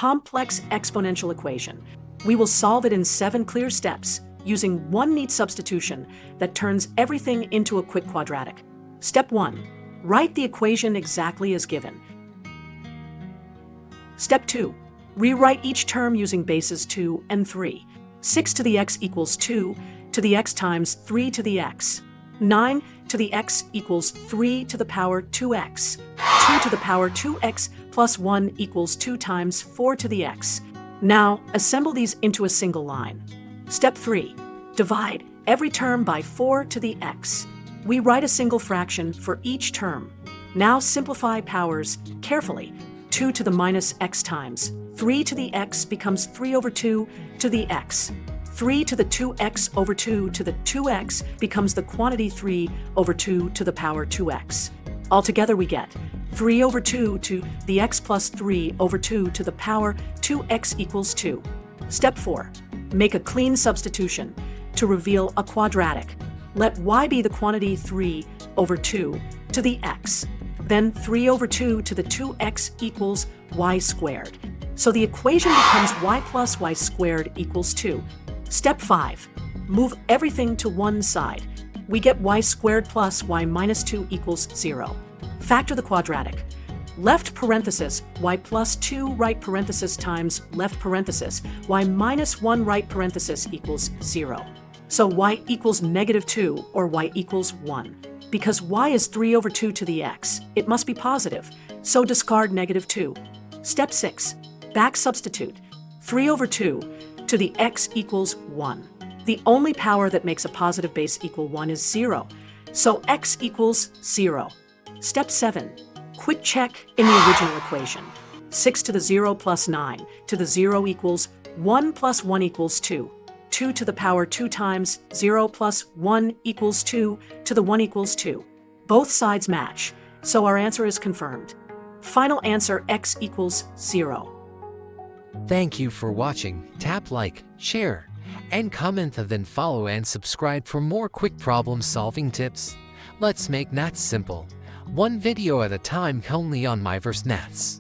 complex exponential equation. We will solve it in 7 clear steps using one neat substitution that turns everything into a quick quadratic. Step 1. Write the equation exactly as given. Step 2. Rewrite each term using bases 2 and 3. 6 to the x equals 2 to the x times 3 to the x. 9 to the x equals 3 to the power 2x. 2 to the power 2x plus 1 equals 2 times 4 to the x. Now, assemble these into a single line. Step 3. Divide every term by 4 to the x. We write a single fraction for each term. Now simplify powers carefully. 2 to the minus x times 3 to the x becomes 3 over 2 to the x. 3 to the 2x over 2 to the 2x becomes the quantity 3 over 2 to the power 2x. Altogether we get 3 over 2 to the x plus 3 over 2 to the power 2x equals 2. Step 4. Make a clean substitution to reveal a quadratic. Let y be the quantity 3 over 2 to the x. Then 3 over 2 to the 2x equals y squared. So the equation becomes y plus y squared equals 2. Step 5. Move everything to one side. We get y squared plus y minus 2 equals 0. Factor the quadratic. Left parenthesis y plus 2 right parenthesis times left parenthesis y minus 1 right parenthesis equals 0. So y equals negative 2 or y equals 1. Because y is 3 over 2 to the x, it must be positive, so discard negative 2. Step 6. Back substitute. 3 over 2 to the x equals 1. The only power that makes a positive base equal 1 is 0, so x equals 0. Step 7. Quick check in the original equation. 6 to the 0 plus 9 to the 0 equals 1 plus 1 equals 2. 2 to the power 2 times 0 plus 1 equals 2 to the 1 equals 2. Both sides match, so our answer is confirmed. Final answer x equals 0. Thank you for watching. Tap like, share, and comment, and then follow and subscribe for more quick problem solving tips. Let's make maths simple. One video at a time only on MyVerse Maths.